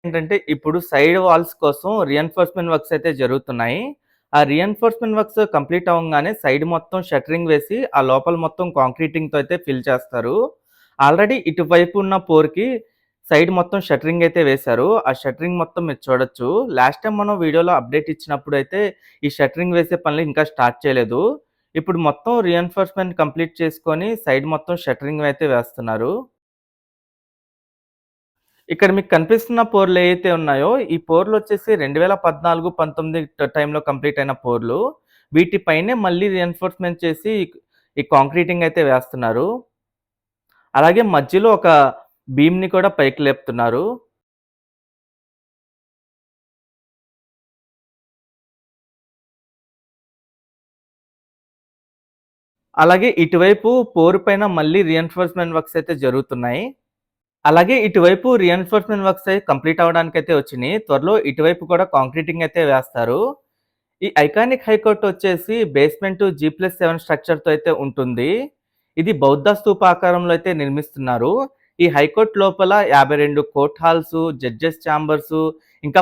ఏంటంటే ఇప్పుడు side walls కోసం రీఎన్ఫోర్స్‌మెంట్ వర్క్స్ అయితే జరుగుతున్నాయి. ఆ రీఎన్ఫోర్స్‌మెంట్ వర్క్స్ కంప్లీట్ అవ్వంగానే సైడ్ మొత్తం షట్టరింగ్ వేసి, ఆ లోపల మొత్తం కాంక్రీటింగ్‌తో అయితే ఫిల్ చేస్తారు. ఆల్రెడీ ఇటువైపు ఉన్న పోర్‌కి సైడ్ మొత్తం షట్టరింగ్ అయితే వేశారు. ఆ షట్టరింగ్ మొత్తం మీరు చూడొచ్చు. లాస్ట్ టైమ్ మనం వీడియోలో అప్డేట్ ఇచ్చినప్పుడైతే ఈ షట్టరింగ్ వేసే పనులు ఇంకా స్టార్ట్ చేయలేదు. ఇప్పుడు మొత్తం రీఎన్ఫోర్స్‌మెంట్ కంప్లీట్ చేసుకొని సైడ్ మొత్తం షట్టరింగ్ అయితే వేస్తున్నారు. ఇక్కడ మీకు కనిపిస్తున్న పోర్లు ఏవైతే ఉన్నాయో, ఈ పోర్లొచ్చేసి 2014, 19 టైంలో కంప్లీట్ అయిన పోర్లు. వీటి పైనే మళ్ళీ రీఎన్ఫోర్స్‌మెంట్ చేసి ఈ కాంక్రీటింగ్ అయితే వేస్తున్నారు. అలాగే మధ్యలో ఒక బీమ్‌ని కూడా పైకి లేపుతున్నారు. అలాగే ఇటువైపు పోరు పైన మళ్ళీ రీఎన్ఫోర్స్‌మెంట్ వర్క్స్ అయితే జరుగుతున్నాయి. అలాగే ఇటువైపు రీఎన్ఫోర్స్‌మెంట్ వర్క్స్ అయి కంప్లీట్ అవ్వడానికైతే వచ్చినియి. త్వరలో ఇటువైపు కూడా కాంక్రీటింగ్ అయితే వేస్తారు. ఈ ఐకానిక్ హైకోర్ట్ వచ్చేసి బేస్‌మెంట్ G+7 స్ట్రక్చర్‌తో అయితే ఉంటుంది. ఇది బౌద్ధ స్తూప ఆకారంలో అయితే నిర్మిస్తున్నారు. ఈ హైకోర్ట్ లోపల 52 కోర్ట్ హాల్స్, జడ్జెస్ ఛాంబర్స్ ఇంకా